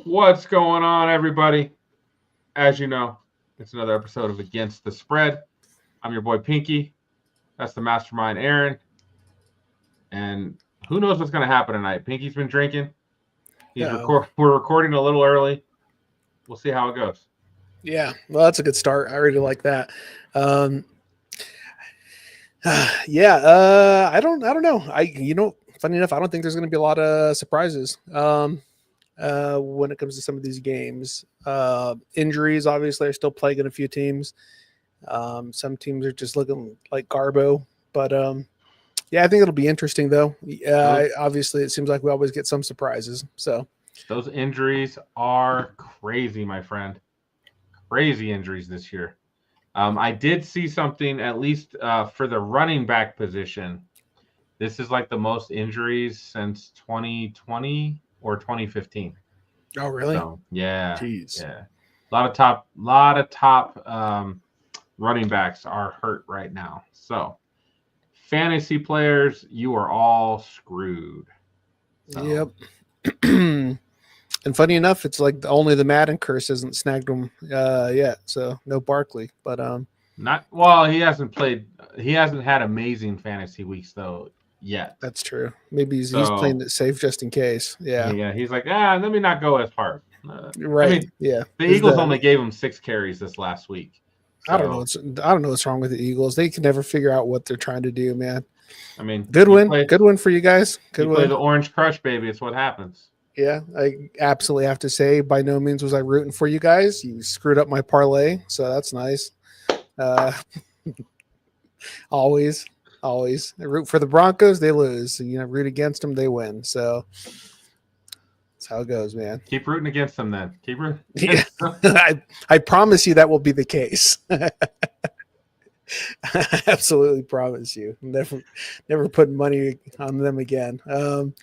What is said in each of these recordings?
What's going on, everybody? As you know, it's another episode of Against the Spread. I'm your boy Pinky. That's the mastermind, Aaron. And who knows what's going to happen tonight? Pinky's been drinking. We're recording a little early. We'll see how it goes. Yeah, well, that's a good start. I really like that. I don't know. Funny enough, I don't think there's going to be a lot of surprises when it comes to some of these games. Injuries, obviously, are still plaguing a few teams. Some teams are just looking like Garbo, but I think it'll be interesting though. Obviously, it seems like we always get some surprises. So those injuries are crazy, my friend. Crazy injuries this year. I did see something, at least for the running back position. This is like the most injuries since 2020 or 2015. Oh, really? So, yeah. Jeez. Yeah. A lot of top running backs are hurt right now. So, fantasy players, you are all screwed. So. Yep. And funny enough, it's like only the Madden curse hasn't snagged him yet. So no Barkley, but he hasn't played. He hasn't had amazing fantasy weeks though yet. That's true. Maybe he's playing it safe just in case. Yeah. Yeah. He's like, let me not go as hard. Right. I mean, yeah. The Eagles only gave him 6 carries this last week. So. I don't know what's wrong with the Eagles. They can never figure out what they're trying to do, man. I mean, good win for you guys. Good win. Play the Orange Crush, baby. It's what happens. Yeah, I absolutely have to say, by no means was I rooting for you guys. You screwed up my parlay, so that's nice. Always. I root for the Broncos, they lose. Root against them, they win. So that's how it goes, man. Keep rooting against them, then. Keep rooting. Yeah. I promise you that will be the case. I absolutely promise you. Never putting money on them again. So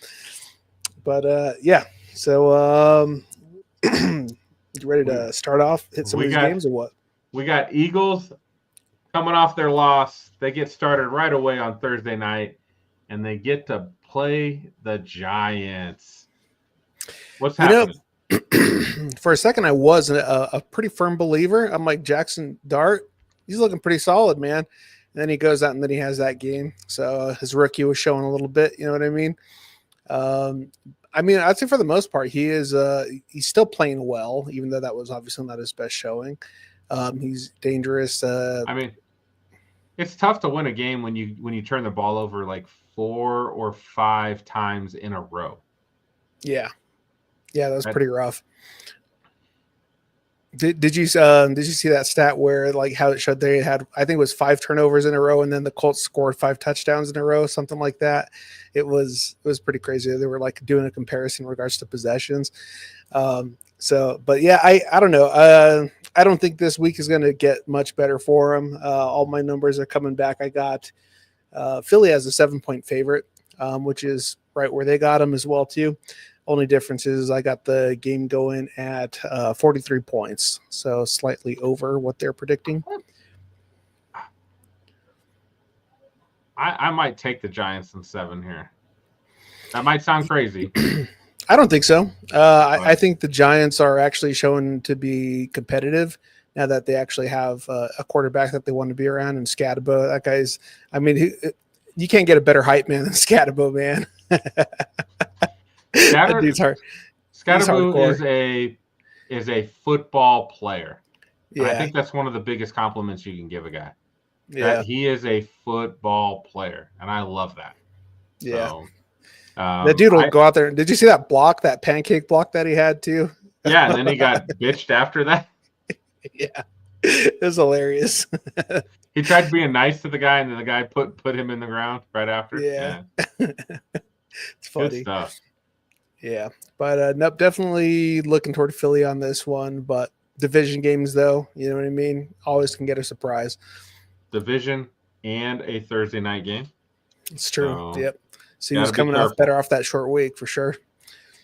you ready to start off, hit some of these games or what? We got Eagles coming off their loss. They get started right away on Thursday night, and they get to play the Giants. What's happening? For a second, I was a pretty firm believer. I'm like, Jackson Dart, he's looking pretty solid, man. And then he goes out and then he has that game. So his rookie was showing a little bit, you know what I mean? I'd say for the most part, he's still playing well, even though that was obviously not his best showing. He's dangerous. It's tough to win a game when you turn the ball over like 4 or 5 times in a row. Yeah, that was pretty rough. Did you see that stat where like how it showed they had, I think it was 5 turnovers in a row, and then the Colts scored 5 touchdowns in a row, something like that. It was pretty crazy. They were like doing a comparison in regards to possessions. I don't know. I don't think this week is going to get much better for them. All my numbers are coming back. I got Philly as a 7-point favorite, which is right where they got them as well too. Only difference is I got the game going at 43 points, so slightly over what they're predicting. I might take the Giants in 7 here. That might sound crazy. I don't think so. I think the Giants are actually showing to be competitive now that they actually have a quarterback that they want to be around, and Scatabo. That guy's, you can't get a better hype man than Scatabo, man. Scatabo is a football player. Yeah. I think that's one of the biggest compliments you can give a guy. Yeah, that he is a football player, and I love that. Yeah, so, that dude will go out there. Did you see that block, that pancake block that he had too? Yeah, and then he got bitched after that. Yeah, it was hilarious. He tried being nice to the guy, and then the guy put him in the ground right after. Yeah. It's funny. Good stuff. Yeah, but nope, definitely looking toward Philly on this one. But division games, though, you know what I mean? Always can get a surprise. Division and a Thursday night game. It's true. Yep. So he was coming off better off that short week for sure.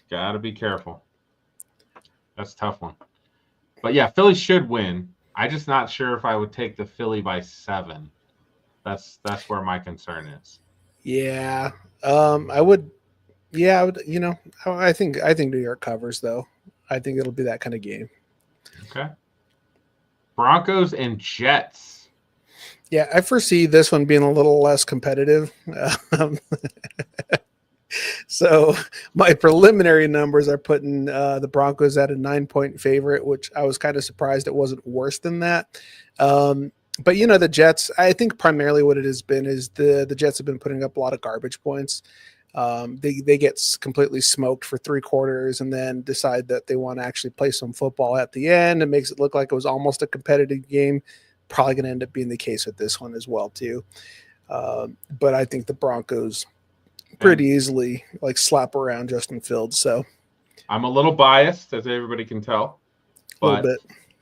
Got to be careful. That's a tough one. But yeah, Philly should win. I'm just not sure if I would take the Philly by 7. That's where my concern is. Yeah. I would. Yeah, I would. I think New York covers though. I think it'll be that kind of game. Okay. Broncos and Jets. Yeah, I foresee this one being a little less competitive. Um, so my preliminary numbers are putting the Broncos at a 9-point favorite, which I was kind of surprised it wasn't worse than that. But the Jets, I think primarily what it has been is the Jets have been putting up a lot of garbage points. They get completely smoked for 3 quarters and then decide that they want to actually play some football at the end. It makes it look like it was almost a competitive game. Probably going to end up being the case with this one as well too. But I think the Broncos pretty easily slap around Justin Fields. So I'm a little biased, as everybody can tell, a little bit.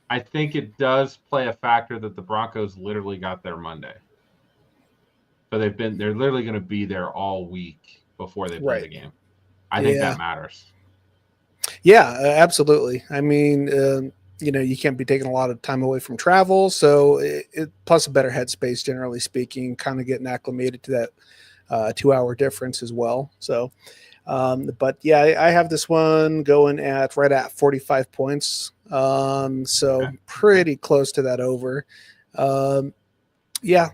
I think it does play a factor that the Broncos literally got there Monday. So they're literally going to be there all week before they play the game. I think that matters. Yeah, absolutely. I mean, you can't be taking a lot of time away from travel. So plus a better headspace, generally speaking, kind of getting acclimated to that 2-hour difference as well. So, but yeah, I have this one going right at 45 points. So pretty close to that over. Yeah,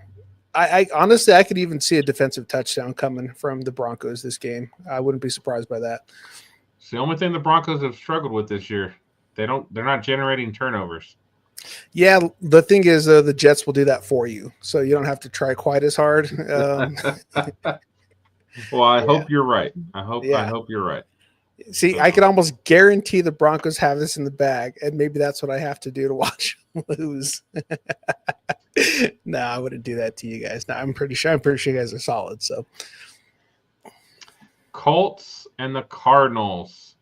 I honestly, I could even see a defensive touchdown coming from the Broncos this game. I wouldn't be surprised by that. It's the only thing the Broncos have struggled with this year. They're not generating turnovers. Yeah, the thing is, the Jets will do that for you, so you don't have to try quite as hard. Well, I hope you're right. I hope you're right. See, I could almost guarantee the Broncos have this in the bag, and maybe that's what I have to do to watch them lose. No, I wouldn't do that to you guys. No, I'm pretty sure you guys are solid. So, Colts and the Cardinals.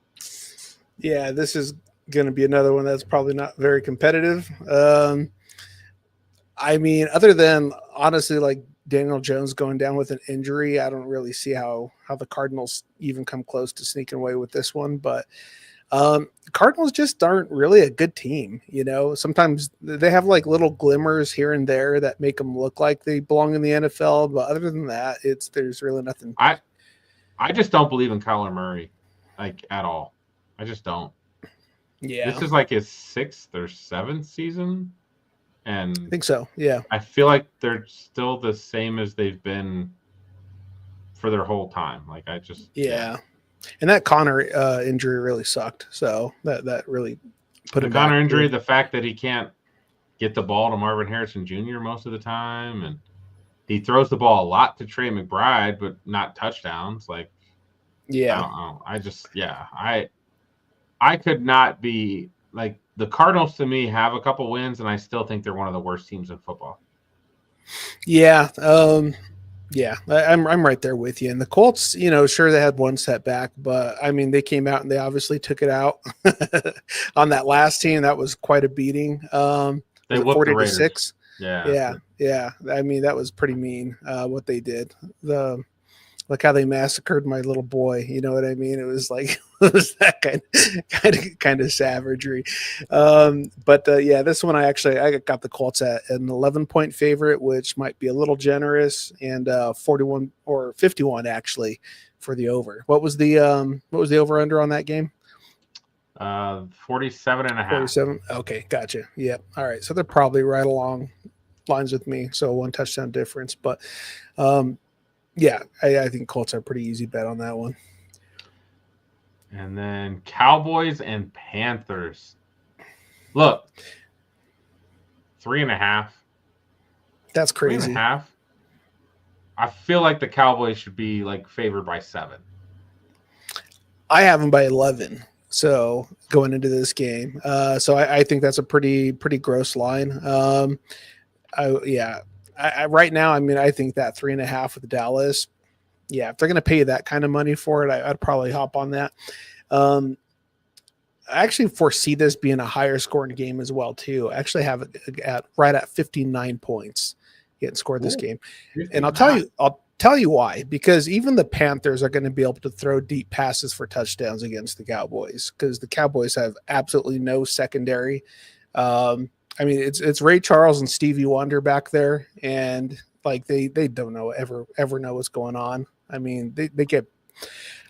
Yeah, this is going to be another one that's probably not very competitive. I mean, other than honestly, like Daniel Jones going down with an injury, I don't really see how the Cardinals even come close to sneaking away with this one. But Cardinals just aren't really a good team. Sometimes they have like little glimmers here and there that make them look like they belong in the NFL. But other than that, there's really nothing. I just don't believe in Kyler Murray, like at all. I just don't. Yeah, this is like his 6th or 7th season, and I think so. Yeah, I feel like they're still the same as they've been for their whole time. Like And that Connor injury really sucked. So that really put him the Connor back injury, the fact that he can't get the ball to Marvin Harrison Jr. most of the time, and he throws the ball a lot to Trey McBride, but not touchdowns. Like, I don't know. I could not be like the Cardinals to me have a couple wins, and I still think they're one of the worst teams in football. Yeah. Yeah, I'm right there with you. And the Colts, sure they had one setback, but I mean they came out and they obviously took it out on that last team. That was quite a beating. They whooped 40-6. Yeah. I mean that was pretty mean what they did. Like how they massacred my little boy. You know what I mean? It was like it was that kind of savagery. But this one I got the Colts at an 11-point favorite, which might be a little generous, and 41 or 51 actually for the over. What was the over under on that game? 47 and a half. 47. Okay, gotcha. Yep. All right. So they're probably right along lines with me. So 1 touchdown difference, but yeah, I think Colts are a pretty easy bet on that one. And then Cowboys and Panthers. Look, 3.5. That's crazy. 3.5. I feel like the Cowboys should be like favored by 7. I have them by 11. So going into this game, so I think that's a pretty gross line. Right now, I mean, I think that 3.5 with Dallas, if they're going to pay you that kind of money for it, I'd probably hop on that. I actually foresee this being a higher scoring game as well, too. I actually have it right at 59 points getting scored this game. And I'll tell you why, because even the Panthers are going to be able to throw deep passes for touchdowns against the Cowboys, because the Cowboys have absolutely no secondary. I mean, it's Ray Charles and Stevie Wonder back there, and like they don't ever know what's going on. I mean, they get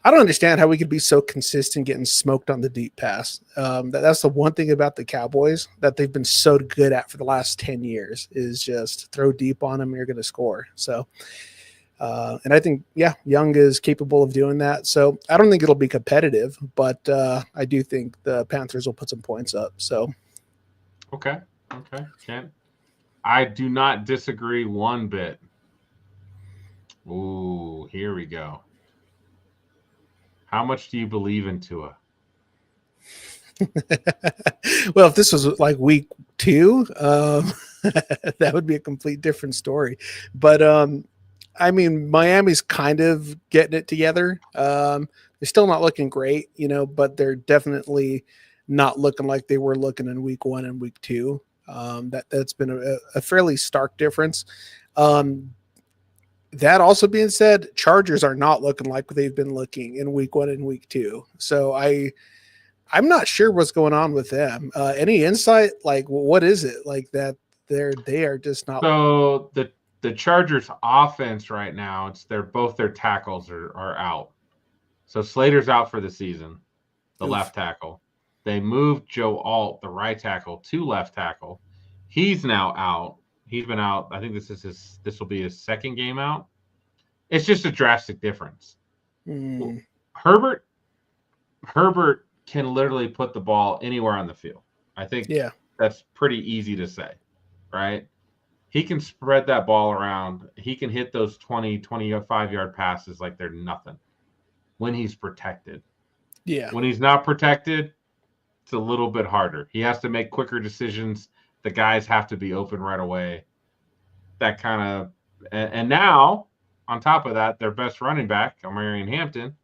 I don't understand how we could be so consistent getting smoked on the deep pass. That's the one thing about the Cowboys that they've been so good at for the last 10 years is just throw deep on them and you're going to score. So, and I think, Young is capable of doing that. So I don't think it'll be competitive, but I do think the Panthers will put some points up. So, Okay. Can't. I do not disagree one bit. Ooh, here we go. How much do you believe in Tua? well, if this was like week 2, that would be a complete different story. But I mean, Miami's kind of getting it together. They're still not looking great, but they're definitely not looking like they were looking in week 1 and week 2. That's been a fairly stark difference. That also being said, Chargers are not looking like they've been looking in week 1 and week 2. So I'm not sure what's going on with them. Any insight? Like, what is it like that they are just not? So the Chargers offense right now, both their tackles are out. So Slater's out for the season, the left tackle. They moved Joe Alt, the right tackle, to left tackle. He's now out. He's been out. I think this will be his second game out. It's just a drastic difference. Herbert can literally put the ball anywhere on the field. I think that's pretty easy to say, right? He can spread that ball around. He can hit those 25-yard passes like they're nothing when he's protected. Yeah. When he's not protected, it's a little bit harder. He has to make quicker decisions. The guys have to be open right away. That kind of – and now, on top of that, their best running back, Omarion Hampton,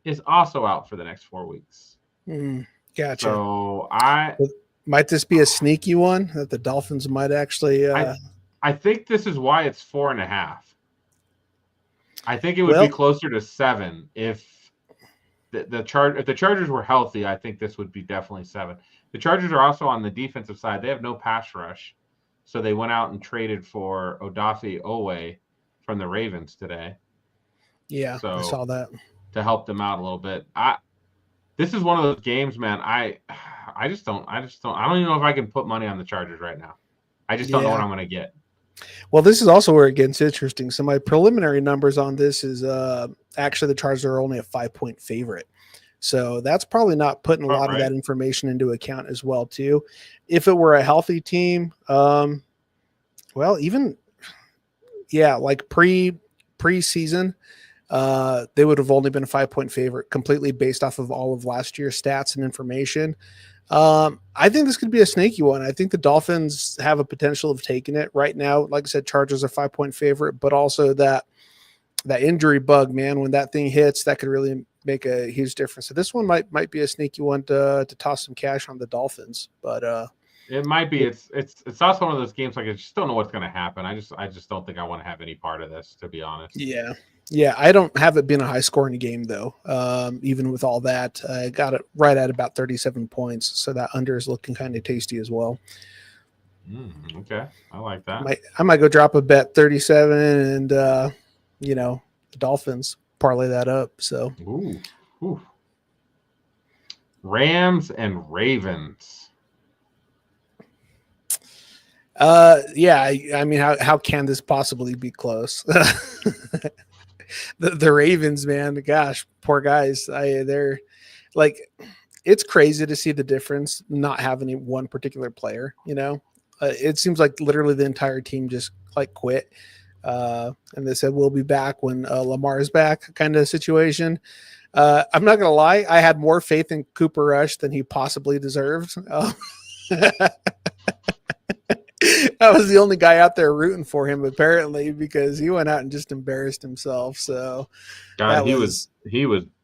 is also out for the next 4 weeks. Gotcha. So might this be a sneaky one that the Dolphins might actually I think this is why it's 4.5. I think it would be closer to 7 if if the Chargers were healthy. I think this would be definitely 7. The Chargers are also on the defensive side. They have no pass rush, so they went out and traded for Odafe Owe from the Ravens today. Yeah, so, I saw that to help them out a little bit. This is one of those games, man. I don't even know if I can put money on the Chargers right now. I just don't know what I'm going to get. Well, this is also where it gets interesting. So my preliminary numbers on this is actually the Chargers are only a 5-point favorite. So that's probably not putting a lot of that information into account as well, too. If it were a healthy team, like preseason, they would have only been a 5-point favorite completely based off of all of last year's stats and information. I think this could be a sneaky one. I think the Dolphins have a potential of taking it right now. Like I said, Chargers are 5-point favorite, but also that injury bug, man, when that thing hits, that could really make a huge difference. So this one might be a sneaky one to toss some cash on the Dolphins, but it might be. It's also one of those games like I just don't know what's going to happen. I just don't think I want to have any part of this, to be honest. Yeah, I don't have it being a high-scoring game, though. Even with all that, I got it right at about 37 points, so that under is looking kind of tasty as well. Okay, I like that. I might go drop a bet 37 and, the Dolphins parlay that up. So, Ooh. Rams and Ravens. I mean, how can this possibly be close? The Ravens, man, gosh, poor guys. They're like, it's crazy to see the difference not having one particular player. It seems like literally the entire team just like quit, and they said we'll be back when Lamar is back, kind of situation. I'm not gonna lie, I had more faith in Cooper Rush than he possibly deserved. I was the only guy out there rooting for him, apparently, because he went out and just embarrassed himself. So, God, he was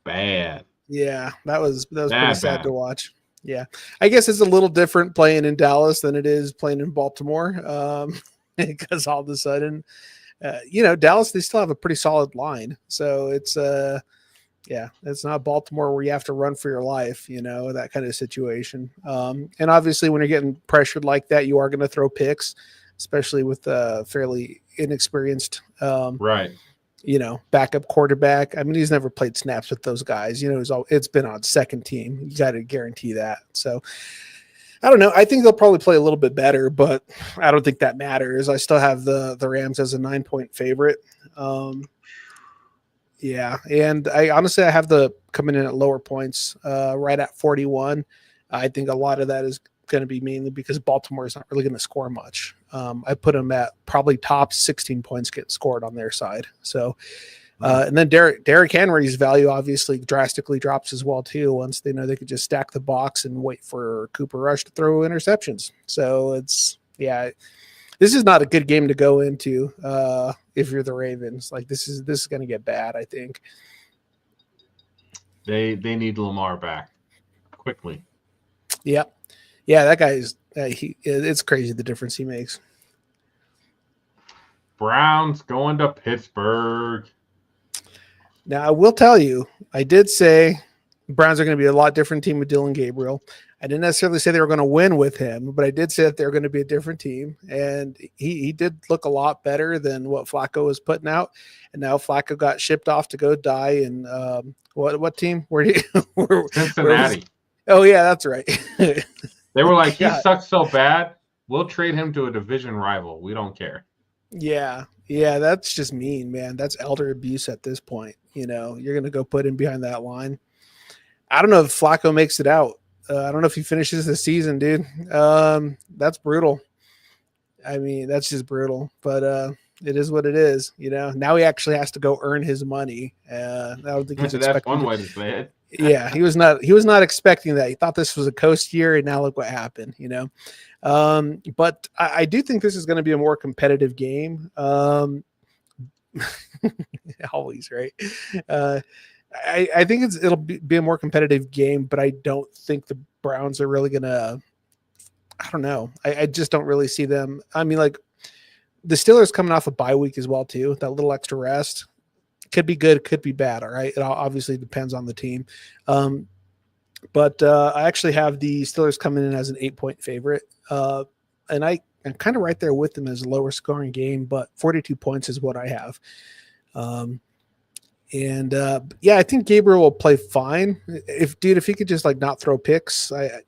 bad. Yeah, that was pretty sad to watch. Yeah, I guess it's a little different playing in Dallas than it is playing in Baltimore, because all of a sudden, Dallas, they still have a pretty solid line. So it's it's not Baltimore where you have to run for your life, that kind of situation. And obviously when you're getting pressured like that, you are going to throw picks, especially with fairly inexperienced. Right. backup quarterback. I mean, he's never played snaps with those guys. It's been on second team. You got to guarantee that. So I don't know. I think they'll probably play a little bit better, but I don't think that matters. I still have the Rams as a 9-point favorite. Yeah, and I have the coming in at lower points, right at 41. I think a lot of that is going to be mainly because Baltimore is not really going to score much. I put them at probably top 16 points get scored on their side. So, and then Derrick Henry's value obviously drastically drops as well too. Once they know they could just stack the box and wait for Cooper Rush to throw interceptions. So this is not a good game to go into if you're the Ravens. Like this is going to get bad, I think. They need Lamar back quickly. Yeah, that guy is. It's crazy the difference he makes. Browns going to Pittsburgh. Now I will tell you, I did say Browns are going to be a lot different team with Dylan Gabriel. I didn't necessarily say they were going to win with him, but I did say that they're going to be a different team. And he did look a lot better than what Flacco was putting out. And now Flacco got shipped off to go die in what team? Cincinnati. Oh, yeah, that's right. They were like, he sucks so bad, we'll trade him to a division rival. We don't care. Yeah, that's just mean, man. That's elder abuse at this point. You're going to go put him behind that line. I don't know if Flacco makes it out. I don't know if he finishes the season, dude. That's brutal. I mean, that's just brutal. But it is what it is. Now he actually has to go earn his money. I don't think he's expecting. That's one way to say it. Yeah, he was not expecting that. He thought this was a coast year, and now look what happened. But I do think this is going to be a more competitive game. Always, right? I think it'll be a more competitive game, but I don't think the Browns are really gonna. I don't know. I just don't really see them. I mean, like the Steelers coming off a bye week as well too. That little extra rest could be good, could be bad. All right, it obviously depends on the team. But I actually have the Steelers coming in as an 8-point favorite, and I'm kind of right there with them as a lower scoring game, but 42 points is what I have. I think Gabriel will play fine. If he could just like not throw picks, that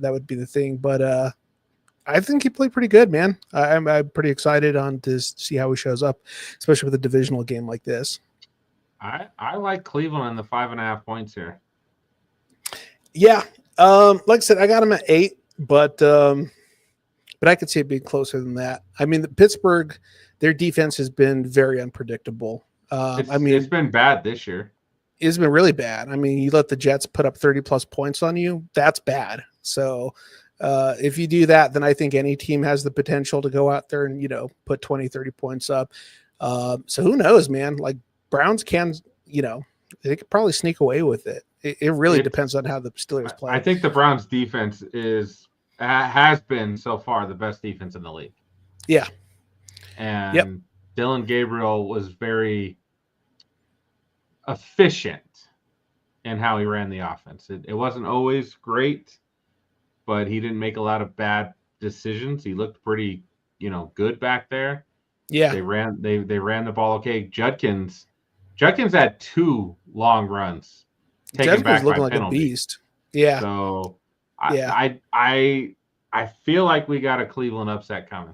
would be the thing. But I think he played pretty good, man. I'm pretty excited to see how he shows up, especially with a divisional game like this. I like Cleveland in the 5.5 points here. Yeah. Like I said, I got him at 8, but I could see it being closer than that. I mean, Pittsburgh, their defense has been very unpredictable. It's been bad this year. It's been really bad. I mean, you let the Jets put up 30+ points on you. That's bad. So if you do that, then I think any team has the potential to go out there and, put 20, 30 points up. So who knows, man? Like Browns can, they could probably sneak away with it. It really depends on how the Steelers play. I think the Browns defense has been so far the best defense in the league. Yeah. And Dylan Gabriel was very efficient in how he ran the offense. It wasn't always great, but he didn't make a lot of bad decisions. He looked pretty, good back there. Yeah. They ran the ball okay. Judkins had 2 long runs taken back by looking penalty. Like a beast. Yeah. So I feel like we got a Cleveland upset coming.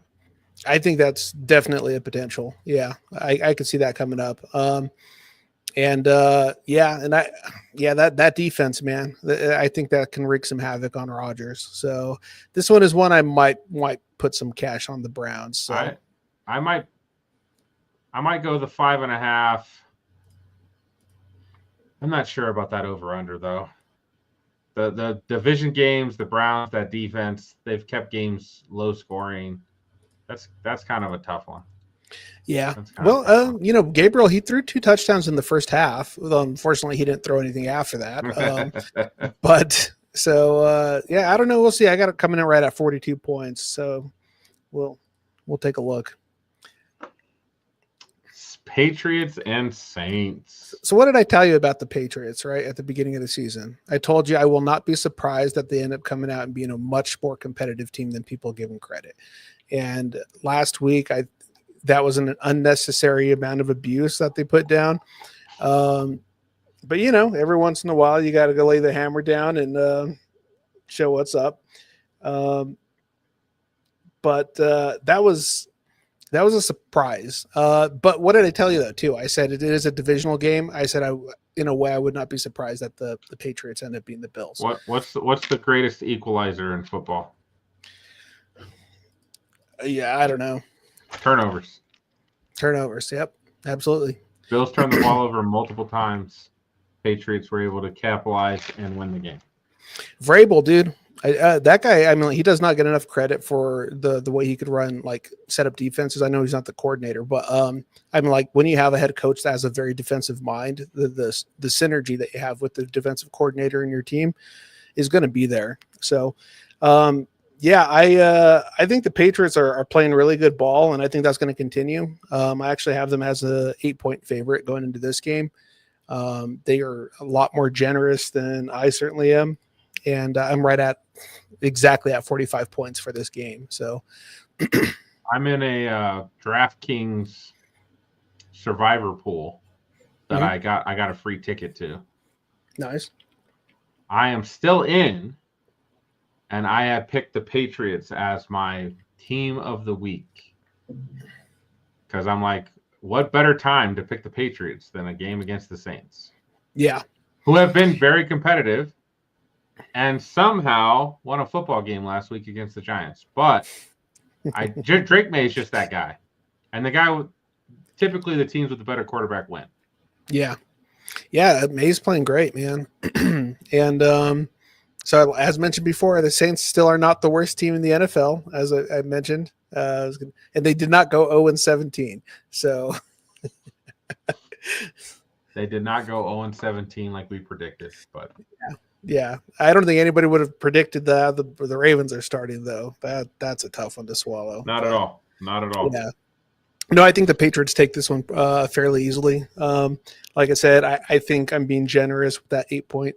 I think that's definitely a potential. Yeah, I could see that coming up. That defense, man, I think that can wreak some havoc on Rodgers. So this one is one I might put some cash on the Browns. So I might go the 5.5. I'm not sure about that over under though. The division games, the Browns, that defense, they've kept games low scoring. That's kind of a tough one. Yeah. Well, Gabriel, he threw 2 touchdowns in the first half. Unfortunately, he didn't throw anything after that. But so, I don't know. We'll see. I got it coming in right at 42 points. So we'll take a look. Patriots and Saints. So what did I tell you about the Patriots, right, at the beginning of the season? I told you I will not be surprised that they end up coming out and being a much more competitive team than people give them credit. And last week, that was an unnecessary amount of abuse that they put down. But every once in a while you got to go lay the hammer down and show what's up. But that was a surprise. But what did I tell you though too? I said it is a divisional game. I said in a way I would not be surprised that the Patriots end up being the Bills. What's the greatest equalizer in football? Yeah, I don't know. Turnovers. Yep, absolutely. Bills turned the ball over multiple times. Patriots were able to capitalize and win the game. Vrabel, dude. That guy, I mean, he does not get enough credit for the way he could run, like, set up defenses. I know he's not the coordinator, but I mean, like, when you have a head coach that has a very defensive mind, the synergy that you have with the defensive coordinator in your team is going to be there. So, yeah, I think the Patriots are playing really good ball, and I think that's going to continue. I actually have them as a 8-point favorite going into this game. They are a lot more generous than I certainly am. And I'm right at exactly at 45 points for this game. So I'm in a DraftKings survivor pool that I got a free ticket to. Nice. I am still in, and I have picked the Patriots as my team of the week. Because I'm like, what better time to pick the Patriots than a game against the Saints? Yeah. Who have been very competitive. And somehow won a football game last week against the Giants. But Drake May is just that guy. And the guy, typically the teams with the better quarterback win. Yeah. Yeah, May's playing great, man. And so as mentioned before, the Saints still are not the worst team in the NFL, as I mentioned. And they did not go 0-17. So they did not go 0-17 like we predicted, but yeah, I don't think anybody would have predicted that the Ravens are starting though. That's a tough one to swallow. Not at all. Yeah. No, I think the Patriots take this one fairly easily. Like I said, I think I'm being generous with that 8-point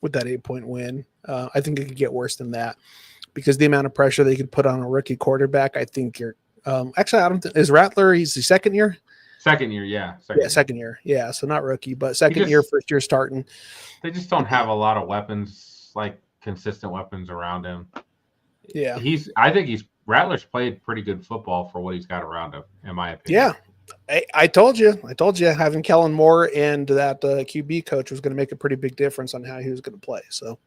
with that 8-point win. I think it could get worse than that because the amount of pressure they could put on a rookie quarterback. I think you're actually I don't think is Rattler. He's the second year. Second year, yeah. Second year. Yeah, so not rookie, but second year, first year starting. They just don't have a lot of weapons, like consistent weapons around him. Yeah. I think Rattler's played pretty good football for what he's got around him, in my opinion. Yeah. I told you having Kellen Moore and that QB coach was going to make a pretty big difference on how he was going to play. So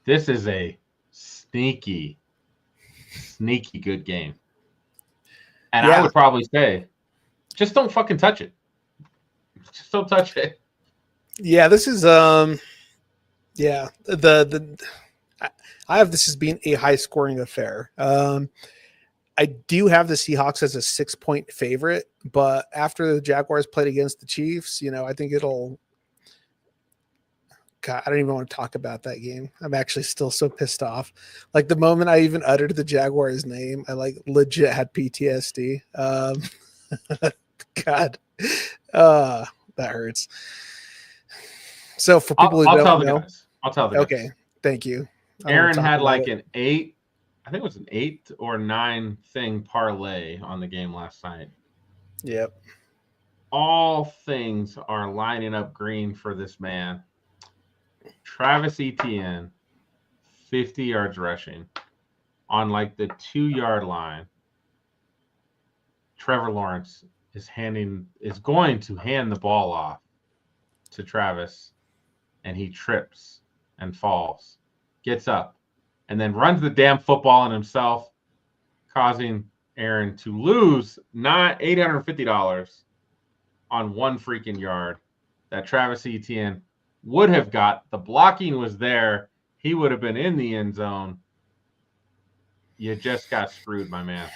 this is a sneaky good game. And I would probably say, just don't fucking touch it. Just don't touch it. Yeah, this is I have this as being a high scoring affair. I do have the Seahawks as a 6-point favorite, but after the Jaguars played against the Chiefs, I think it'll. God, I don't even want to talk about that game. I'm actually still so pissed off. Like the moment I even uttered the Jaguars name, I legit had PTSD. God, that hurts. So for people who don't know, I'll tell the guys. Okay, thank you. Aaron had like an 8, I think it was an 8 or 9 thing parlay on the game last night. Yep. All things are lining up green for this man. Travis Etienne, 50 yards rushing on like the 2-yard line. Trevor Lawrence is going to hand the ball off to Travis, and he trips and falls, gets up, and then runs the damn football on himself, causing Aaron to lose $850 on one freaking yard that Travis Etienne would have got. The blocking was there. He would have been in the end zone. You just got screwed, my man.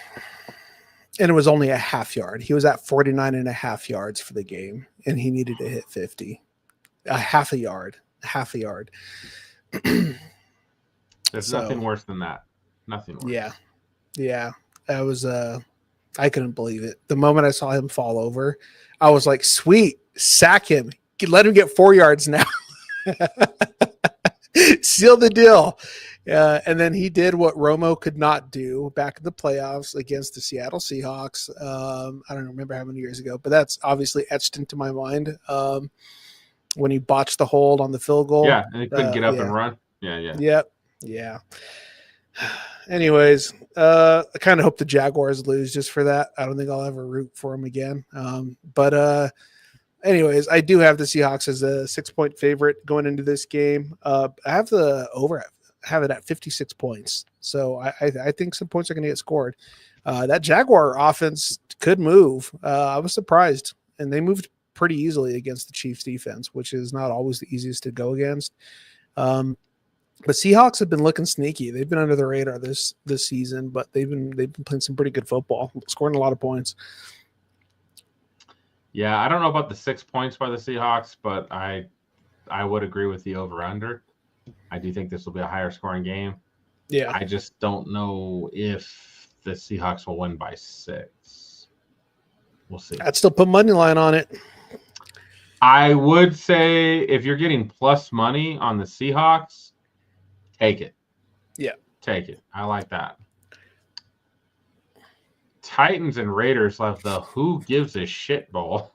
And it was only a half yard. He was at 49.5 yards for the game, and he needed to hit 50. A half a yard. There's nothing worse than that. Nothing worse. Yeah. That was I couldn't believe it. The moment I saw him fall over, I was like, sweet, sack him. Let him get 4 yards now. Seal the deal. And then he did what Romo could not do back in the playoffs against the Seattle Seahawks. I don't remember how many years ago, but that's obviously etched into my mind. When he botched the hold on the field goal. Yeah, and he couldn't get up and run. Yeah. Yeah. Anyways, I kind of hope the Jaguars lose just for that. I don't think I'll ever root for them again. But anyways, I do have the Seahawks as a 6-point favorite going into this game. I have the over, have it at 56 points. So I think some points are going to get scored. That Jaguar offense could move. I was surprised, and they moved pretty easily against the Chiefs defense, which is not always the easiest to go against. But Seahawks have been looking sneaky. They've been under the radar this season, but they've been playing some pretty good football, scoring a lot of points. Yeah, I don't know about the 6 points by the Seahawks, but I would agree with the over-under. I do think this will be a higher scoring game. Yeah. I just don't know if the Seahawks will win by 6. We'll see. I'd still put money line on it. I would say if you're getting plus money on the Seahawks, take it. Yeah. Take it. I like that. Titans and Raiders left the who gives a shit bowl.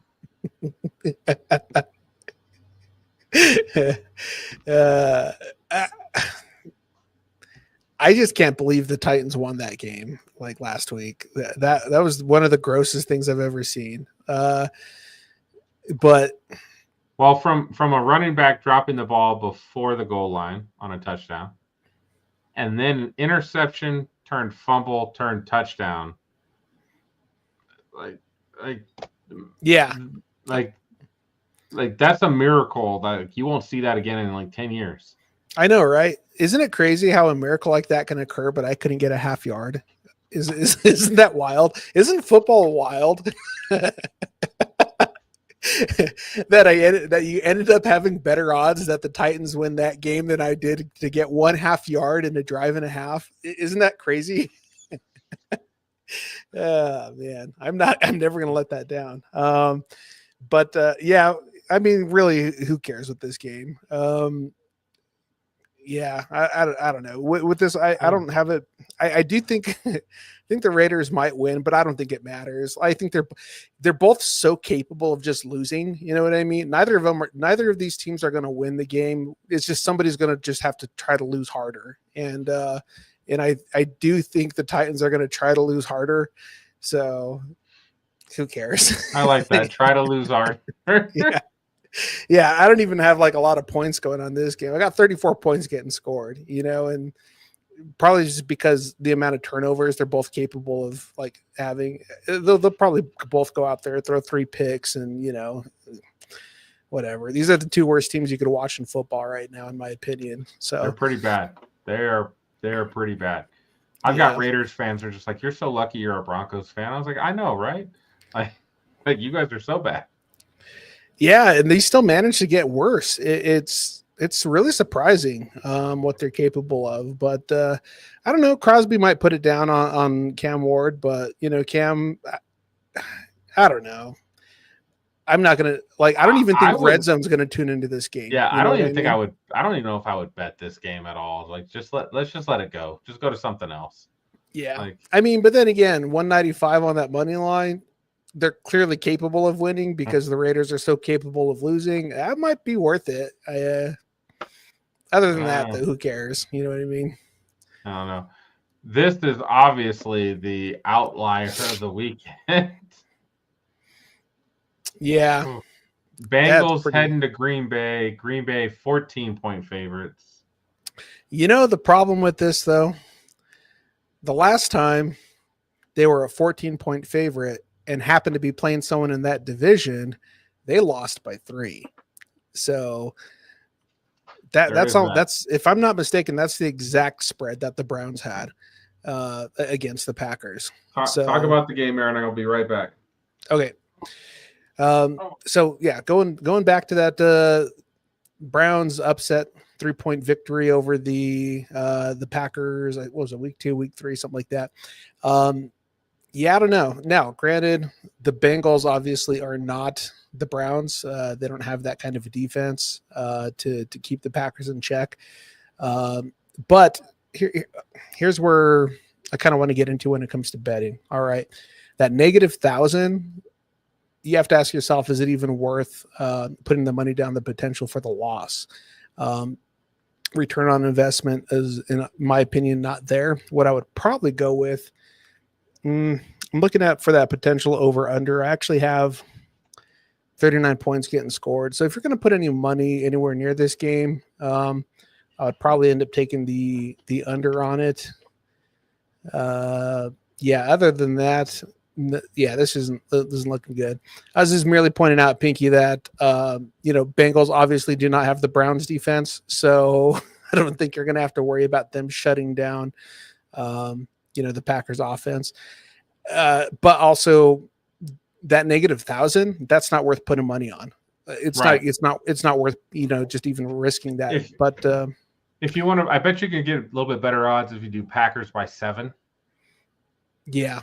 I just can't believe the Titans won that game like last week. That was one of the grossest things I've ever seen. But well, from a running back dropping the ball before the goal line on a touchdown, and then interception turned fumble turned touchdown. Like that's a miracle that you won't see that again in like 10 years. I know, right? Isn't it crazy how a miracle like that can occur, but I couldn't get a half yard? Isn't that wild? Isn't football wild? that you ended up having better odds that the Titans win that game than I did to get 1/2 yard in a drive and a half. Isn't that crazy? Oh man, I'm never gonna let that down. Yeah, I mean, really, who cares with this game? Yeah, I don't know. With this, I don't have it. I do think think the Raiders might win, but I don't think it matters. I think they're both so capable of just losing. You know what I mean? Neither of these teams are going to win the game. It's just somebody's going to just have to try to lose harder. And I do think the Titans are going to try to lose harder. So who cares? I like that. Try to lose harder. Yeah, I don't even have like a lot of points going on this game. I got 34 points getting scored, and probably just because the amount of turnovers they're both capable of like having. They'll probably both go out there, throw 3 picks, and whatever. These are the 2 worst teams you could watch in football right now, in my opinion. So they're pretty bad. They're pretty bad. I've got Raiders fans who are just like, "You're so lucky you're a Broncos fan." I was like, "I know, right? Like you guys are so bad." Yeah, and they still manage to get worse. It's really surprising what they're capable of. But I don't know. Crosby might put it down on Cam Ward, but Cam, I don't know. I'm not gonna I don't even think Red Zone's gonna tune into this game. Yeah, I don't even think I would. I don't even know if I would bet this game at all. Like, let's just let it go. Just go to something else. Yeah, I mean, but then again, 195 on that money line. They're clearly capable of winning because the Raiders are so capable of losing. That might be worth it. Other than that, though, who cares? You know what I mean? I don't know. This is obviously the outlier of the weekend. Yeah. Bengals heading to Green Bay. Green Bay 14-point favorites. The problem with this, though, the last time they were a 14-point favorite and happened to be playing someone in that division, they lost by 3. So that's if I'm not mistaken, that's the exact spread that the Browns had against the Packers. Talk about the game, Aaron. I'll be right back. Okay. So yeah, going back to that Browns upset 3-point victory over the Packers. What was it, week 2, week 3, something like that. Yeah, I don't know. Now, granted, the Bengals obviously are not the Browns. They don't have that kind of a defense to keep the Packers in check. But here's where I kind of want to get into when it comes to betting. All right, that -1,000, you have to ask yourself, is it even worth putting the money down, the potential for the loss? Return on investment is, in my opinion, not there. What I would probably go with, I'm looking at for that potential over under. I actually have 39 points getting scored. So if you're going to put any money anywhere near this game, I would probably end up taking the under on it. Other than that, this isn't looking good. I was just merely pointing out, Pinky, that Bengals obviously do not have the Browns defense, so I don't think you're going to have to worry about them shutting down, the Packers offense. But also that -1,000, that's not worth putting money on. It's not worth just even risking that. If you want to, I bet you can get a little bit better odds if you do Packers by 7. Yeah,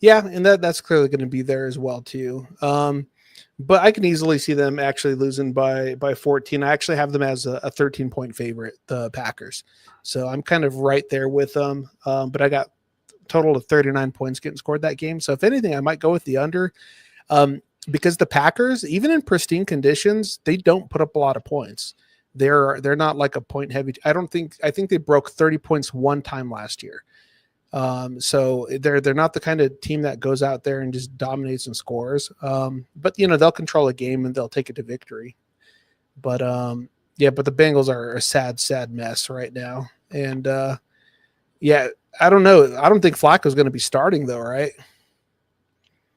and that's clearly going to be there as well too. But I can easily see them actually losing by 14. I actually have them as a 13-point favorite, the Packers. So I'm kind of right there with them. But I got a total of 39 points getting scored that game. So if anything, I might go with the under. Because the Packers, even in pristine conditions, they don't put up a lot of points. They're not like a point heavy. I think they broke 30 points one time last year. So they're not the kind of team that goes out there and just dominates and scores. But they'll control a game and they'll take it to victory. But but the Bengals are a sad mess right now. And I don't know. I don't think Flacco's going to be starting though, right?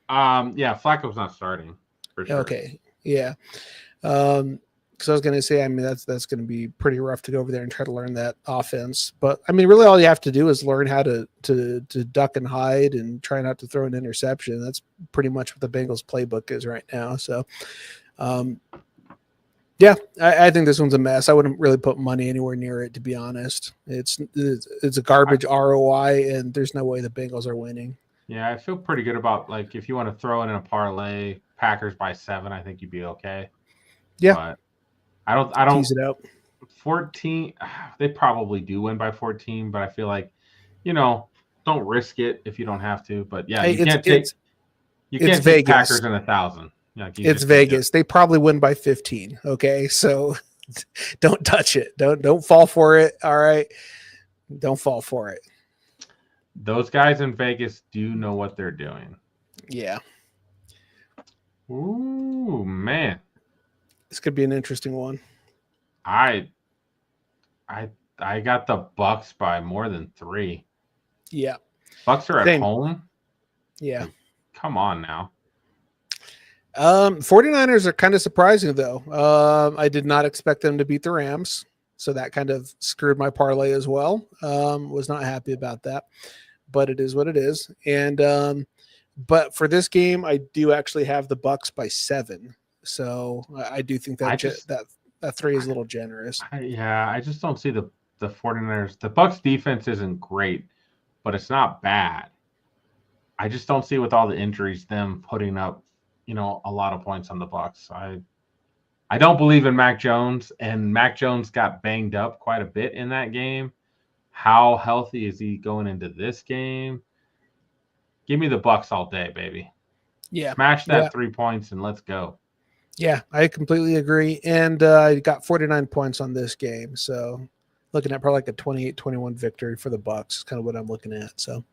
Flacco's not starting for sure. Okay. Yeah. Because I was going to say, that's going to be pretty rough to go over there and try to learn that offense. But really, all you have to do is learn how to duck and hide and try not to throw an interception. That's pretty much what the Bengals playbook is right now. So, I think this one's a mess. I wouldn't really put money anywhere near it, to be honest. It's a garbage ROI, and there's no way the Bengals are winning. Yeah, I feel pretty good about, like, if you want to throw it in a parlay, Packers by 7, I think you'd be okay. Yeah. But I don't tease it out. 14, they probably do win by 14, but I feel like, don't risk it if you don't have to. But yeah, you can't take Packers in 1,000. It's Vegas. They probably win by 15. Okay, so don't touch it. Don't fall for it. All right, don't fall for it. Those guys in Vegas do know what they're doing. Yeah. Ooh, man. This could be an interesting one. I got the Bucks by more than 3. Yeah. Bucks are at home. Yeah. Come on now. 49ers are kind of surprising though. I did not expect them to beat the Rams, so that kind of screwed my parlay as well. Was not happy about that, but it is what it is. And but for this game, I do actually have the Bucks by 7. So I do think that 3 is a little generous. I just don't see the 49ers. The Bucks defense isn't great, but it's not bad. I just don't see with all the injuries them putting up, a lot of points on the Bucks. I don't believe in Mac Jones, and Mac Jones got banged up quite a bit in that game. How healthy is he going into this game? Give me the Bucks all day, baby. Yeah. Smash that 3 points and let's go. Yeah, I completely agree. And I got 49 points on this game. So looking at probably like a 28-21 victory for the Bucks is kind of what I'm looking at. So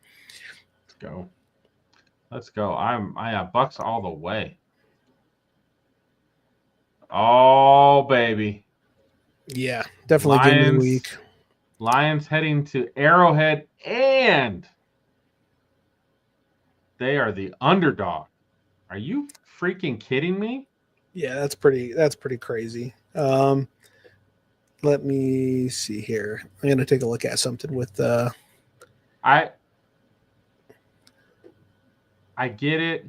let's go. I have Bucks all the way. Oh, baby. Yeah, definitely game of the week. Lions heading to Arrowhead, and they are the underdog. Are you freaking kidding me? Yeah, that's pretty crazy. Let me see here. I'm going to take a look at something with I get it.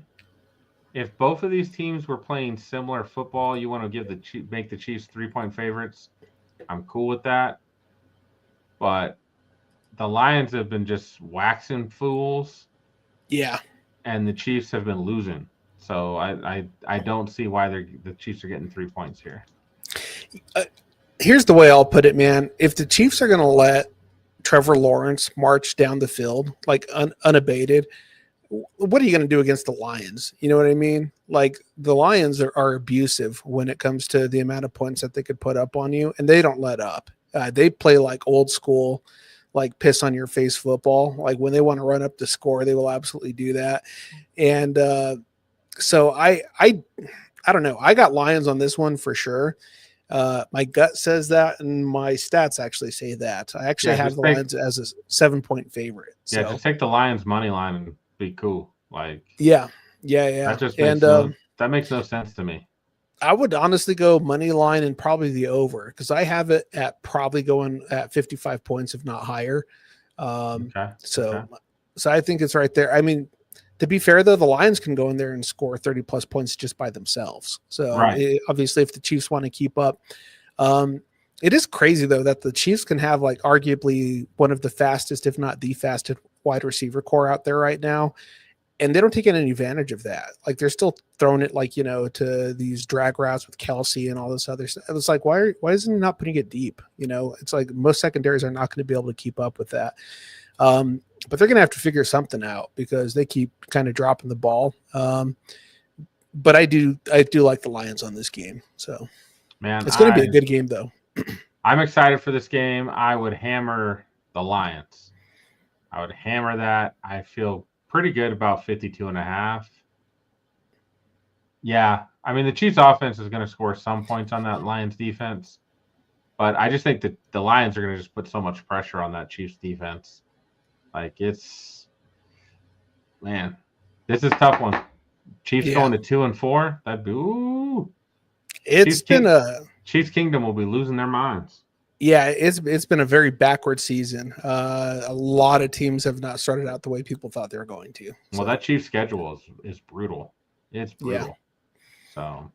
If both of these teams were playing similar football, you want to make the Chiefs 3-point favorites. I'm cool with that. But the Lions have been just waxing fools. Yeah. And the Chiefs have been losing. So I don't see why the Chiefs are getting 3 points here. Here's the way I'll put it, man. If the Chiefs are going to let Trevor Lawrence march down the field like unabated, what are you going to do against the Lions? You know what I mean? Like the Lions are abusive when it comes to the amount of points that they could put up on you, and they don't let up. They play like old school, like piss on your face football. Like when they want to run up the score, they will absolutely do that. And so I don't know. I got Lions on this one for sure. My gut says that, and my stats actually say that. I actually have the Lions as a 7-point favorite. Yeah, just take the Lions money line and be cool. Like yeah. That just makes that makes no sense to me. I would honestly go money line and probably the over because I have it at probably going at 55 points, if not higher. So I think it's right there. I mean, to be fair, though, the Lions can go in there and score 30 plus points just by themselves. So obviously, if the Chiefs want to keep up, it is crazy, though, that the Chiefs can have like arguably one of the fastest, if not the fastest wide receiver core out there right now. And they don't take any advantage of that. Like they're still throwing it like, to these drag routes with Kelsey and all this other stuff. It's like, why isn't he not putting it deep? It's like most secondaries are not going to be able to keep up with that. But they're going to have to figure something out because they keep kind of dropping the ball. But I do like the Lions on this game. So man, it's going to be a good game though. I'm excited for this game. I would hammer the Lions. I would hammer that. I feel pretty good about 52.5. Yeah. I mean, the Chiefs offense is going to score some points on that Lions defense, but I just think that the Lions are going to just put so much pressure on that Chiefs defense. Like this is a tough one. Chiefs going to 2-4. That'd be Chiefs Kingdom will be losing their minds. Yeah, it's been a very backward season. A lot of teams have not started out the way people thought they were going to. Well, that Chiefs schedule is brutal. It's brutal. Yeah. So,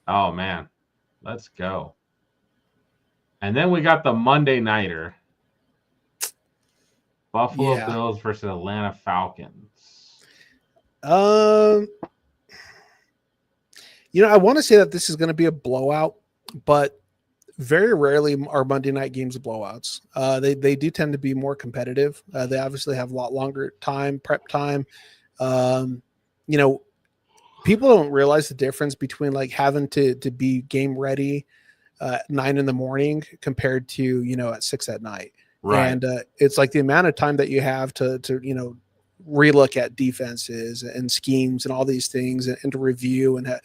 oh man, let's go. And then we got the Monday nighter. Buffalo Bills versus Atlanta Falcons. I want to say that this is going to be a blowout, but very rarely are Monday night games blowouts. They do tend to be more competitive. They obviously have a lot longer prep time. People don't realize the difference between like having to be game ready 9 a.m. compared to, at 6 p.m. Right. And it's like the amount of time that you have to relook at defenses and schemes and all these things and to review and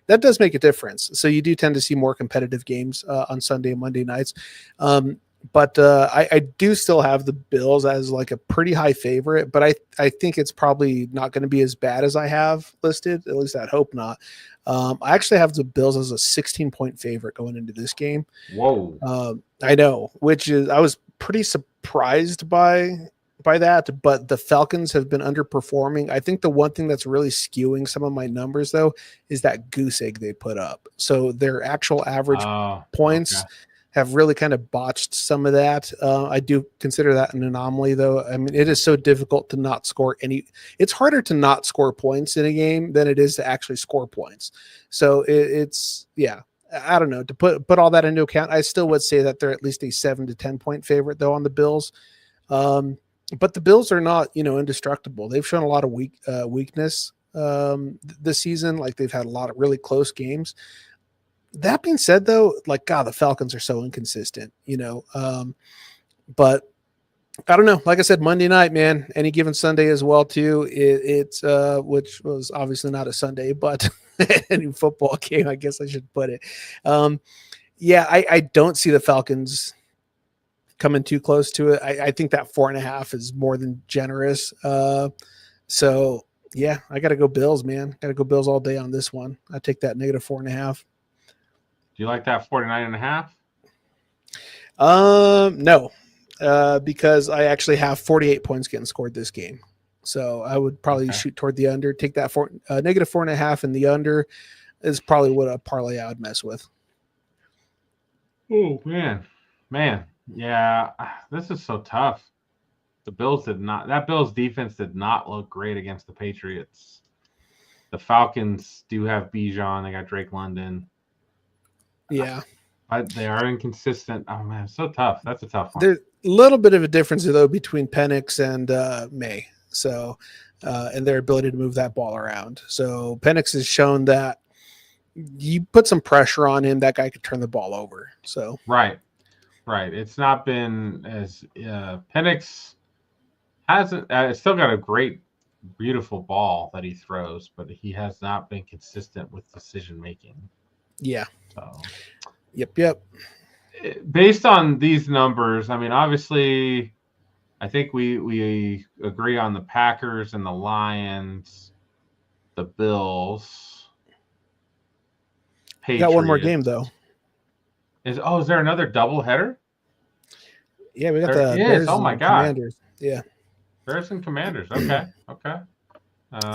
that does make a difference. So you do tend to see more competitive games on Sunday and Monday nights. But I do still have the Bills as like a pretty high favorite, but I think it's probably not going to be as bad as I have listed. At least I'd hope not. I actually have the Bills as a 16-point favorite going into this game. Whoa. I know, I was pretty surprised by that, but the Falcons have been underperforming. I think the one thing that's really skewing some of my numbers though is that goose egg they put up. So their actual average points have really kind of botched some of that. I do consider that an anomaly though. I mean, it is so difficult to not score it's harder to not score points in a game than it is to actually score points. So I don't know, to put all that into account. I still would say that they're at least a 7 to 10 point favorite though on the Bills. But the Bills are not, indestructible. They've shown a lot of weakness this season. Like they've had a lot of really close games. That being said, though, like God, the Falcons are so inconsistent, But I don't know. Like I said, Monday night, man. Any given Sunday as well, too. It's which was obviously not a Sunday, but any football game, I guess I should put it. I don't see the Falcons coming too close to it. I think that 4.5 is more than generous. So I got to go Bills, man. Got to go Bills all day on this one. I take that negative 4.5. Do you like that 49.5? No, because I actually have 48 points getting scored this game. So I would probably shoot toward the under. Take that negative 4.5, and the under is probably what a parlay I would mess with. Oh man. Yeah, this is so tough. That Bills defense did not look great against the Patriots. The Falcons do have Bijan. They got Drake London. Yeah. They are inconsistent. Oh man, so tough. That's a tough one. There's a little bit of a difference though between Penix and May. So, and their ability to move that ball around. So Penix has shown that you put some pressure on him, that guy could turn the ball over. So Right. It's not been as Penix hasn't. Still got a great, beautiful ball that he throws, but he has not been consistent with decision making. yeah. So. Yep. Based on these numbers, I mean, obviously, I think we agree on the Packers and the Lions, the Bills, Patriots. Got one more game though. Is there another doubleheader? Yeah, we got the Bears Oh my and God. Commanders. Yeah. Bears and Commanders. Okay.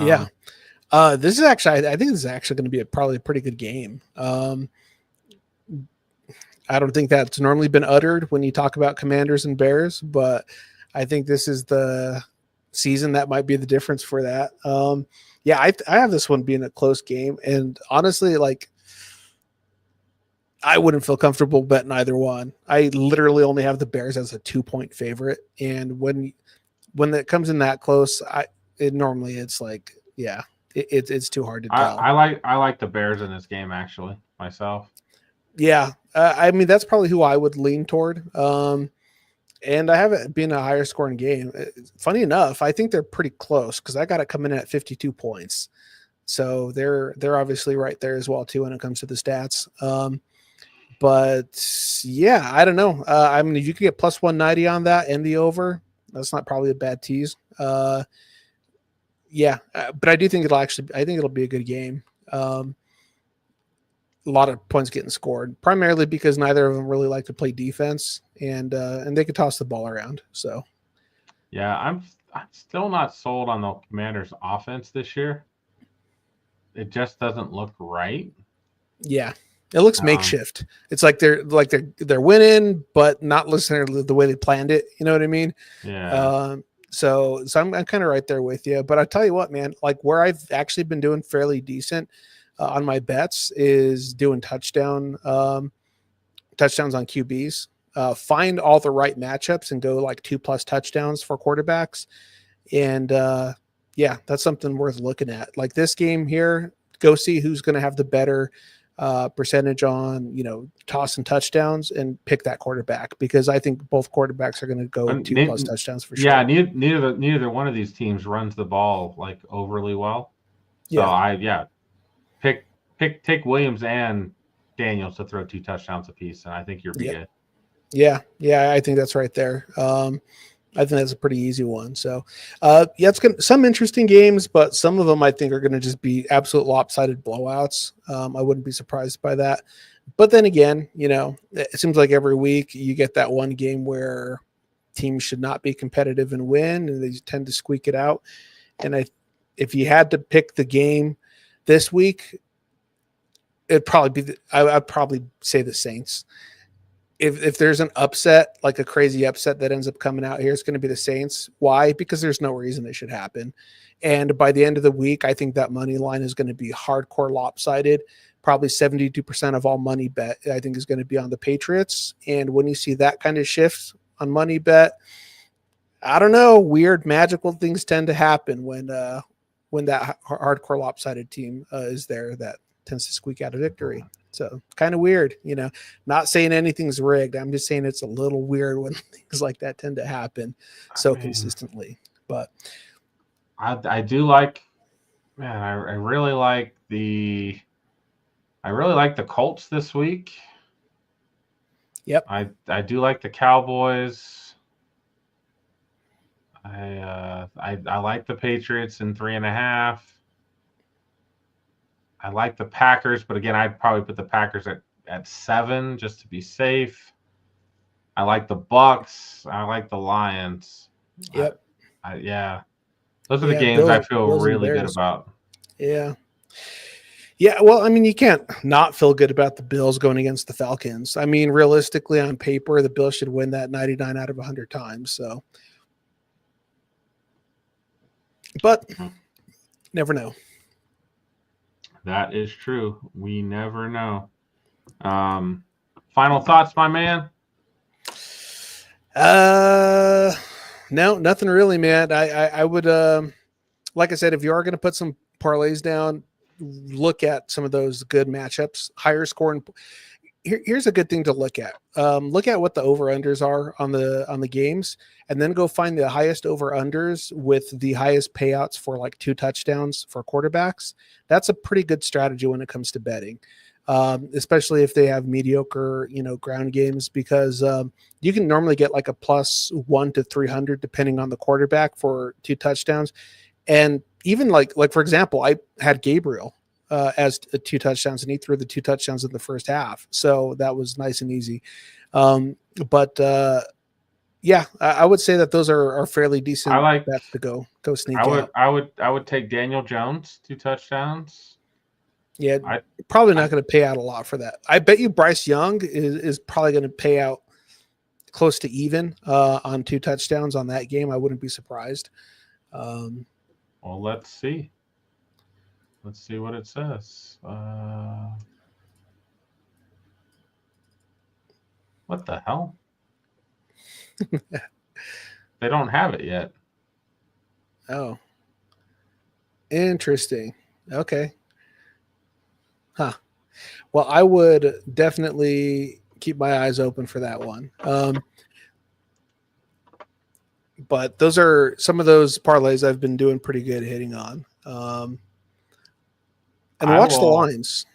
Yeah. This is actually, I think this is actually going to be probably a pretty good game. I don't think that's normally been uttered when you talk about Commanders and Bears, but I think this is the season that might be the difference for that. Yeah, I have this one being a close game, and honestly, like, I wouldn't feel comfortable betting either one. I literally only have the Bears as a 2-point favorite, and when it comes in that close, it's like, yeah, it's too hard to tell. I like the Bears in this game actually myself. Yeah, I mean that's probably who I would lean toward. And I have it being a higher scoring game. Funny enough, I think they're pretty close because I got it coming in at 52 points. So they're obviously right there as well too when it comes to the stats. But yeah, I don't know. I mean, if you could get plus 190 on that and the over, that's not probably a bad tease. Yeah, but I do think I think it'll be a good game. A lot of points getting scored, primarily because neither of them really like to play defense, and they could toss the ball around. So, yeah, I'm still not sold on the Commanders' offense this year. It just doesn't look right. Yeah, it looks makeshift. It's like they're winning, but not listening to the way they planned it. You know what I mean? Yeah. So I'm kind of right there with you. But I tell you what, man, like where I've actually been doing fairly decent on my bets is doing touchdowns on QBs. Find all the right matchups and go like 2+ touchdowns for quarterbacks. And yeah, that's something worth looking at. Like this game here, go see who's going to have the better percentage on, toss and touchdowns and pick that quarterback, because I think both quarterbacks are going to go 2+ touchdowns for sure. Yeah, neither one of these teams runs the ball like overly well. So take Williams and Daniels to throw 2 touchdowns apiece, and I think you're good. Yeah, I think that's right there. I think that's a pretty easy one. So, it's some interesting games, but some of them I think are going to just be absolute lopsided blowouts. I wouldn't be surprised by that. But then again, it seems like every week you get that one game where teams should not be competitive and win, and they tend to squeak it out. And if you had to pick the game this week, it'd probably be I'd probably say the Saints. If there's an upset, like a crazy upset that ends up coming out here, it's going to be the Saints. Why? Because there's no reason it should happen. And by the end of the week, I think that money line is going to be hardcore lopsided. Probably 72% of all money bet, I think, is going to be on the Patriots. And when you see that kind of shift on money bet, I don't know, weird magical things tend to happen when that hardcore lopsided team is there. That tends to squeak out a victory. So kind of weird, not saying anything's rigged. I'm just saying it's a little weird when things like that tend to happen consistently. But I do like, man, I really like the Colts this week. Yep. I do like the Cowboys. I like the Patriots in 3.5. I like the Packers, but again, I'd probably put the Packers at 7 just to be safe. I like the Bucks. I like the Lions. Yep. Those are the games I feel really good about. Yeah. Yeah, well, I mean, you can't not feel good about the Bills going against the Falcons. I mean, realistically, on paper, the Bills should win that 99 out of 100 times. So, but never know. That is true. We never know. Final thoughts, my man? No, nothing really, man. I would, like I said, if you are going to put some parlays down, look at some of those good matchups, higher scoring. Here's a good thing to look at. Look at what the over-unders are on the games, and then go find the highest over-unders with the highest payouts for like 2 touchdowns for quarterbacks. That's a pretty good strategy when it comes to betting, especially if they have mediocre, ground games, because you can normally get like a +1 to 300 depending on the quarterback for 2 touchdowns. And even like for example, I had Gabriel as 2 touchdowns, and he threw the 2 touchdowns in the first half. So that was nice and easy. Yeah, I would say that those are fairly decent bets to go sneak out. I would take Daniel Jones 2 touchdowns. Yeah, probably not going to pay out a lot for that. I bet you Bryce Young is probably going to pay out close to even on 2 touchdowns on that game. I wouldn't be surprised. Well, let's see. Let's see what it says. What the hell? They don't have it yet. Oh. Interesting. Okay. Huh. Well, I would definitely keep my eyes open for that one. But those are some of those parlays I've been doing pretty good hitting on. And watch the lines.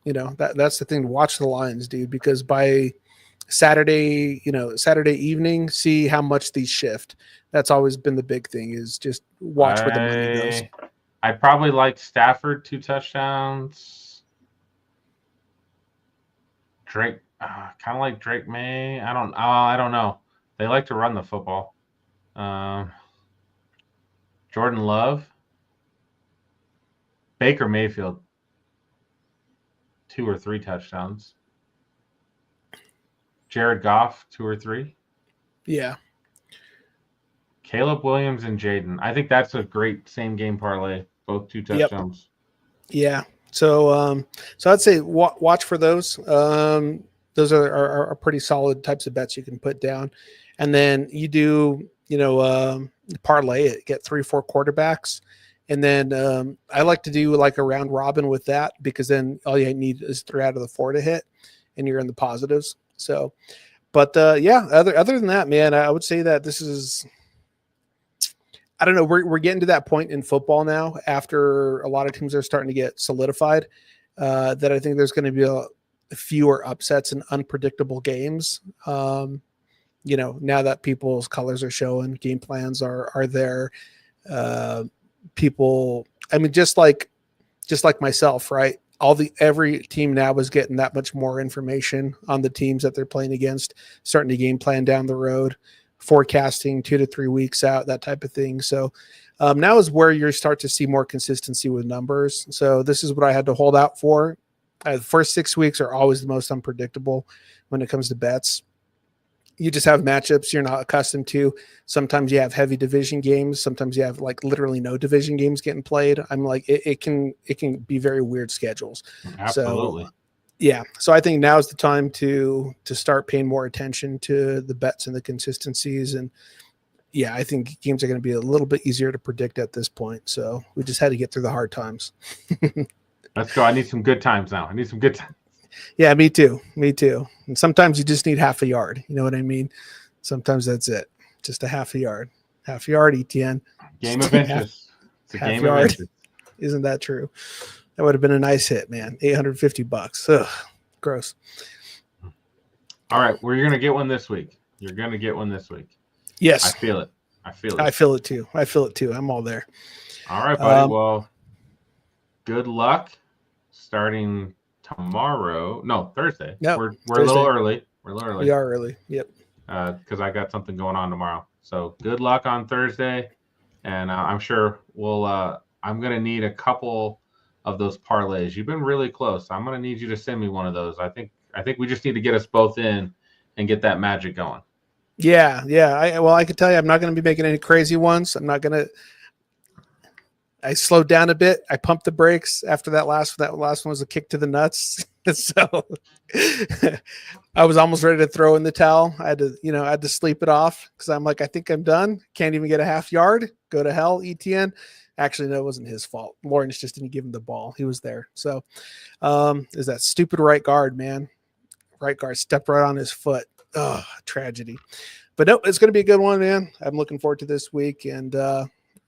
That's the thing. Watch the lines, dude, because by Saturday evening, see how much these shift. That's always been the big thing, is just watch where the money goes. I probably like Stafford 2 touchdowns. Drake, kind of like Drake May. I don't know. They like to run the football. Jordan Love, Baker Mayfield, 2 or 3 touchdowns. Jared Goff, 2 or 3. Yeah. Caleb Williams and Jaden. I think that's a great same game parlay. Both 2 touchdowns. Yep. Yeah. So I'd say watch for those. Those are pretty solid types of bets you can put down. And then you do, parlay it, get 3-4 quarterbacks. And then I like to do like a round robin with that, because then all you need is 3 out of the 4 to hit, and you're in the positives. So, but yeah, other than that, man, I would say that this is, I don't know, we're getting to that point in football now, after a lot of teams are starting to get solidified, that I think there's going to be fewer upsets and unpredictable games. Now that people's colors are showing, game plans are there. People, I mean, just like myself, right? Every team now is getting that much more information on the teams that they're playing against, starting to game plan down the road, forecasting 2 to 3 weeks out, that type of thing. So now is where you start to see more consistency with numbers. So this is what I had to hold out for. The first 6 weeks are always the most unpredictable when it comes to bets. You just have matchups you're not accustomed to. Sometimes you have heavy division games. Sometimes you have like literally no division games getting played. I'm like, it can be very weird schedules. Absolutely. So, yeah. So I think now is the time to start paying more attention to the bets and the consistencies. And yeah, I think games are going to be a little bit easier to predict at this point. So we just had to get through the hard times. Let's go. I need some good times now. I need some good times. Yeah, me too. And sometimes you just need half a yard. You know what I mean? Sometimes that's it. Just a half a yard. Half a yard, ETN. Game of inches. It's a game of inches. Isn't that true? That would have been a nice hit, man. $850. Ugh, gross. All right. Well, you're going to get one this week. Yes. I feel it. I feel it too. I'm all there. All right, buddy. Well, good luck starting tomorrow. No, Thursday. No, we're Thursday. a little early. We are early. Yep. Because I got something going on tomorrow. So good luck on Thursday, and I'm sure we'll. I'm gonna need a couple of those parlays. You've been really close. I'm gonna need you to send me one of those. I think we just need to get us both in and get that magic going. Yeah. I can tell you, I'm not gonna be making any crazy ones. I'm not gonna I slowed down a bit. I pumped the brakes after that last one was a kick to the nuts. So I was almost ready to throw in the towel. I had to sleep it off because I'm like, I think I'm done. Can't even get a half yard. Go to hell, ETN. Actually, no, it wasn't his fault. Lawrence just didn't give him the ball. He was there. So is that stupid right guard, man. Right guard stepped right on his foot. Oh, tragedy. But no, it's going to be a good one, man. I'm looking forward to this week, and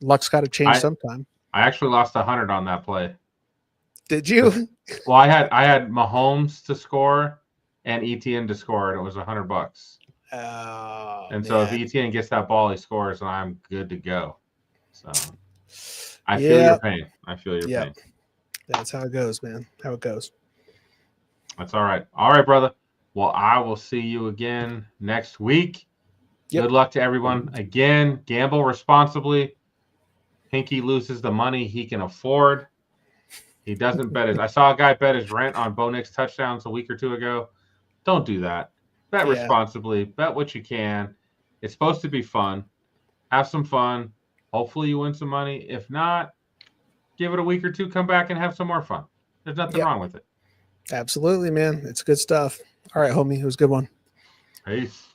luck's got to change sometime. I actually lost 100 on that play. Did you? Well, I had Mahomes to score and ETN to score, and it was $100. Oh, and so if ETN gets that ball, he scores, and I'm good to go. So I feel your pain. I feel your pain. That's how it goes, man. How it goes. That's all right. All right, brother. Well, I will see you again next week. Yep. Good luck to everyone. Again, gamble responsibly. Pinky loses the money he can afford. He doesn't bet his. I saw a guy bet his rent on Bo Nix touchdowns a week or two ago. Don't do that. Bet responsibly. Bet what you can. It's supposed to be fun. Have some fun. Hopefully you win some money. If not, give it a week or two. Come back and have some more fun. There's nothing wrong with it. Absolutely, man. It's good stuff. All right, homie. It was a good one. Peace.